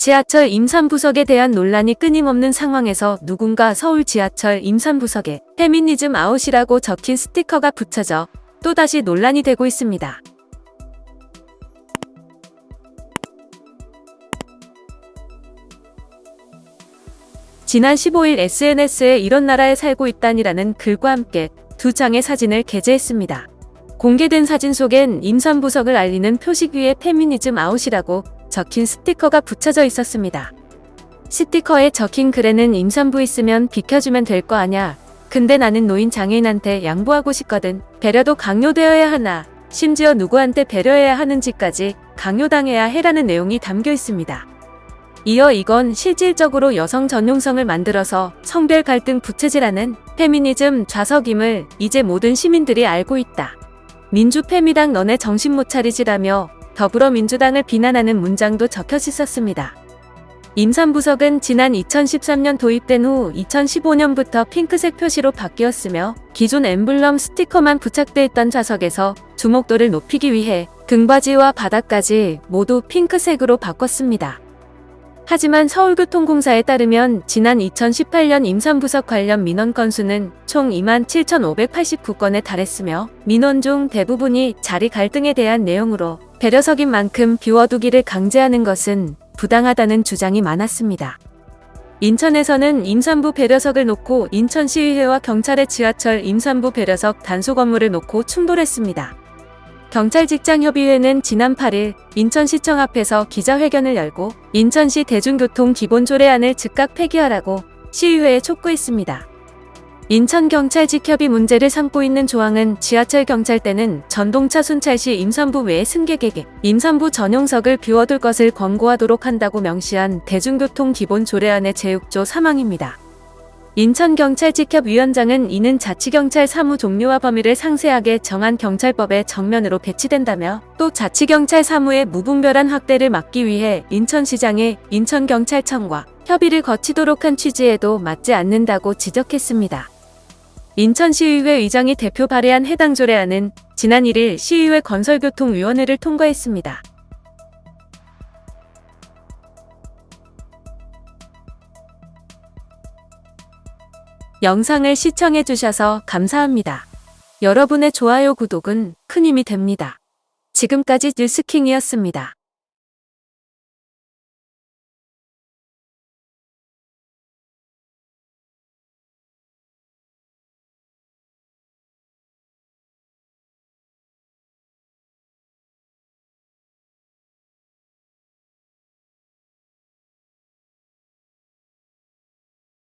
지하철 임산부석에 대한 논란이 끊임없는 상황에서 누군가 서울 지하철 임산부석에 페미니즘 아웃이라고 적힌 스티커가 붙여져 또다시 논란이 되고 있습니다. 지난 15일 SNS에 이런 나라에 살고 있다니라는 글과 함께 두 장의 사진을 게재했습니다. 공개된 사진 속엔 임산부석을 알리는 표식 위에 페미니즘 아웃이라고 적힌 스티커가 붙여져 있었습니다. 스티커에 적힌 글에는 임산부 있으면 비켜주면 될 거 아냐. 근데 나는 노인 장애인한테 양보하고 싶거든. 배려도 강요되어야 하나. 심지어 누구한테 배려해야 하는지까지 강요당해야 해라는 내용이 담겨 있습니다. 이어 이건 실질적으로 여성 전용성을 만들어서 성별 갈등 부채질하는 페미니즘 좌석임을 이제 모든 시민들이 알고 있다. 민주패미당 너네 정신 못 차리지라며 더불어민주당을 비난하는 문장도 적혀 있었습니다. 임산부석은 지난 2013년 도입된 후 2015년부터 핑크색 표시로 바뀌었으며 기존 엠블럼 스티커만 부착돼 있던 좌석에서 주목도를 높이기 위해 등받이와 바닥까지 모두 핑크색으로 바꿨습니다. 하지만 서울교통공사에 따르면 지난 2018년 임산부석 관련 민원 건수는 총 27,589건에 달했으며 민원 중 대부분이 자리 갈등에 대한 내용으로 배려석인 만큼 비워두기를 강제하는 것은 부당하다는 주장이 많았습니다. 인천에서는 임산부 배려석을 놓고 인천시의회와 경찰의 지하철 임산부 배려석 단속 업무를 놓고 충돌했습니다. 경찰직장협의회는 지난 8일 인천시청 앞에서 기자회견을 열고 인천시 대중교통 기본조례안을 즉각 폐기하라고 시의회에 촉구했습니다. 인천경찰직협의 문제를 삼고 있는 조항은 지하철 경찰대는 전동차 순찰 시 임산부 외 승객에게 임산부 전용석을 비워둘 것을 권고하도록 한다고 명시한 대중교통 기본조례안의 제6조 3항입니다. 인천경찰직협위원장은 이는 자치경찰 사무 종류와 범위를 상세하게 정한 경찰법에 정면으로 배치된다며 또 자치경찰 사무의 무분별한 확대를 막기 위해 인천시장의 인천경찰청과 협의를 거치도록 한 취지에도 맞지 않는다고 지적했습니다. 인천시의회 의장이 대표 발의한 해당 조례안은 지난 1일 시의회 건설교통위원회를 통과했습니다. 영상을 시청해주셔서 감사합니다. 여러분의 좋아요, 구독은 큰 힘이 됩니다. 지금까지 뉴스킹이었습니다.